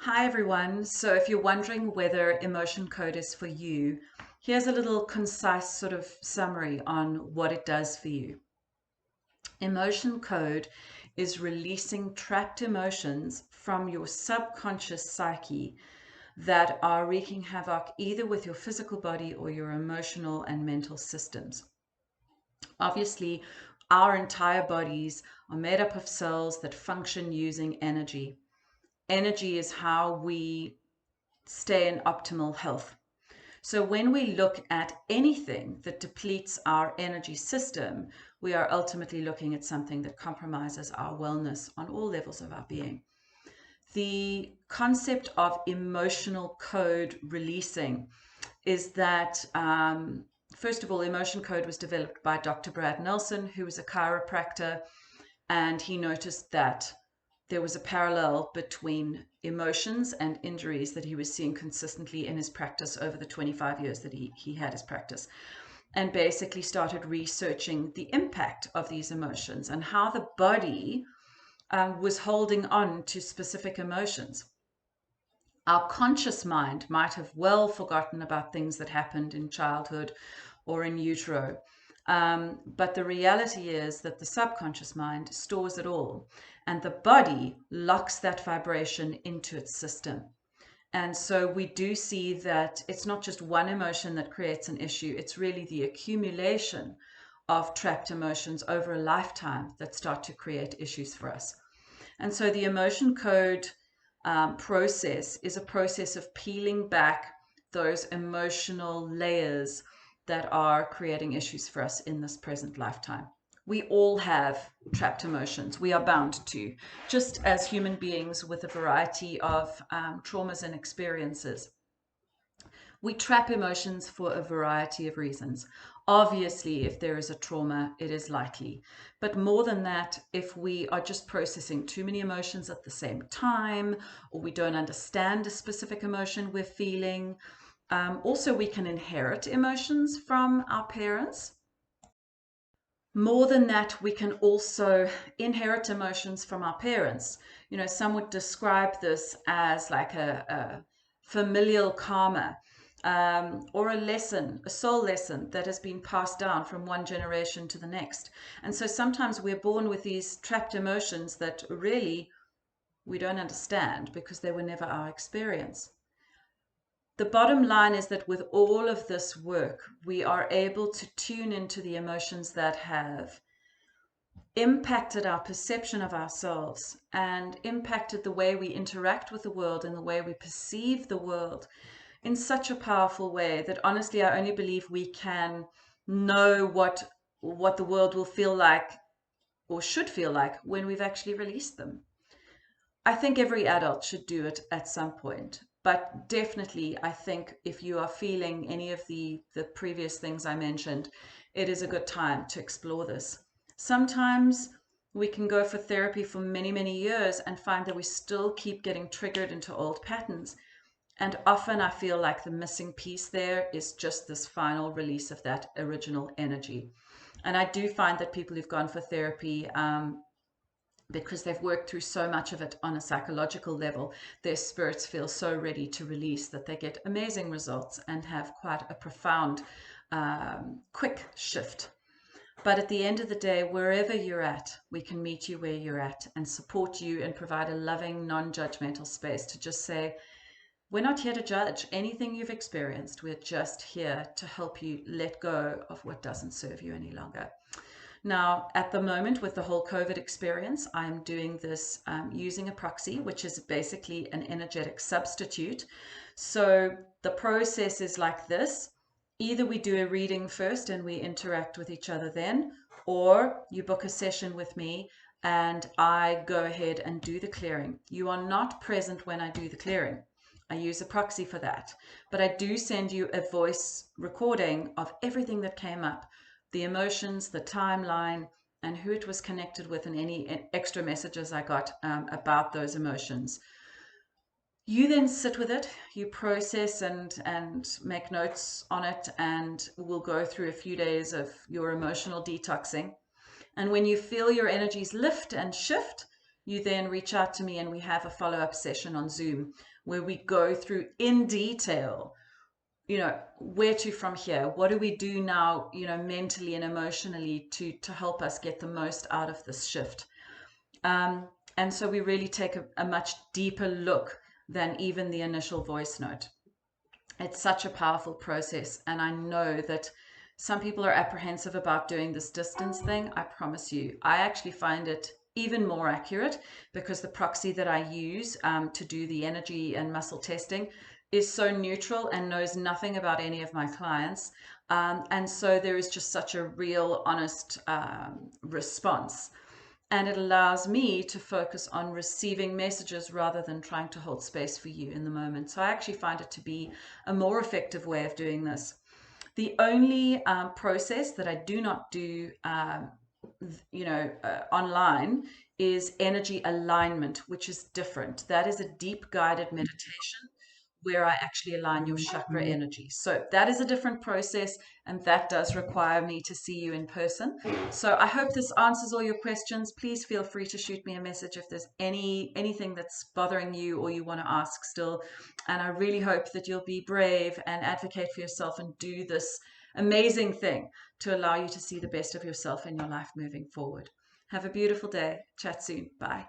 Hi everyone. So if you're wondering whether emotion code is for you, here's a little concise sort of summary on what it does for you. Emotion code is releasing trapped emotions from your subconscious psyche that are wreaking havoc either with your physical body or your emotional and mental systems. Obviously, our entire bodies are made up of cells that function using energy. Energy is how we stay in optimal health. So when we look at anything that depletes our energy system, we are ultimately looking at something that compromises our wellness on all levels of our being. The concept of emotional code releasing is that, first of all, emotion code was developed by Dr. Brad Nelson, who was a chiropractor, and he noticed that there was a parallel between emotions and injuries that he was seeing consistently in his practice over the 25 years that he had his practice, and basically started researching the impact of these emotions and how the body was holding on to specific emotions. Our conscious mind might have well forgotten about things that happened in childhood or in utero. But the reality is that the subconscious mind stores it all, and the body locks that vibration into its system. And so we do see that it's not just one emotion that creates an issue, it's really the accumulation of trapped emotions over a lifetime that start to create issues for us. And so the emotion code process is a process of peeling back those emotional layers that are creating issues for us in this present lifetime. We all have trapped emotions. We are bound to, just as human beings with a variety of traumas and experiences. We trap emotions for a variety of reasons. Obviously, if there is a trauma, it is likely. But more than that, if we are just processing too many emotions at the same time, or we don't understand a specific emotion we're feeling, also, we can inherit emotions from our parents. More than that, we can also inherit emotions from our parents. You know, some would describe this as like a familial karma, or a lesson, a soul lesson that has been passed down from one generation to the next. And so sometimes we're born with these trapped emotions that really we don't understand because they were never our experience. The bottom line is that with all of this work, we are able to tune into the emotions that have impacted our perception of ourselves and impacted the way we interact with the world and the way we perceive the world in such a powerful way that honestly I only believe we can know what the world will feel like or should feel like when we've actually released them. I think every adult should do it at some point, but definitely I think if you are feeling any of the previous things I mentioned, it is a good time to explore this. Sometimes we can go for therapy for many, many years and find that we still keep getting triggered into old patterns. And often I feel like the missing piece there is just this final release of that original energy. And I do find that people who've gone for therapy, because they've worked through so much of it on a psychological level, their spirits feel so ready to release that they get amazing results and have quite a profound, quick shift. But at the end of the day, wherever you're at, we can meet you where you're at and support you and provide a loving, non-judgmental space to just say, we're not here to judge anything you've experienced. We're just here to help you let go of what doesn't serve you any longer. Now, at the moment, with the whole COVID experience, I'm doing this using a proxy, which is basically an energetic substitute. So the process is like this. Either we do a reading first and we interact with each other then, or you book a session with me and I go ahead and do the clearing. You are not present when I do the clearing. I use a proxy for that, but I do send you a voice recording of everything that came up, the emotions, the timeline, and who it was connected with, and any extra messages I got about those emotions. You then sit with it, you process and make notes on it, and we'll go through a few days of your emotional detoxing. And when you feel your energies lift and shift, you then reach out to me and we have a follow-up session on Zoom where we go through in detail, where to from here, what do we do now, mentally and emotionally to help us get the most out of this shift. And so we really take a much deeper look than even the initial voice note. It's such a powerful process. And I know that some people are apprehensive about doing this distance thing. I promise you, I actually find it even more accurate because the proxy that I use to do the energy and muscle testing is so neutral and knows nothing about any of my clients. And so there is just such a real, honest response. And it allows me to focus on receiving messages rather than trying to hold space for you in the moment. So I actually find it to be a more effective way of doing this. The only process that I do not do, online is energy alignment, which is different. That is a deep guided meditation where I actually align your chakra energy. So that is a different process, and that does require me to see you in person. So I hope this answers all your questions. Please feel free to shoot me a message if there's anything that's bothering you or you want to ask still. And I really hope that you'll be brave and advocate for yourself and do this amazing thing to allow you to see the best of yourself in your life moving forward. Have a beautiful day. Chat soon. Bye.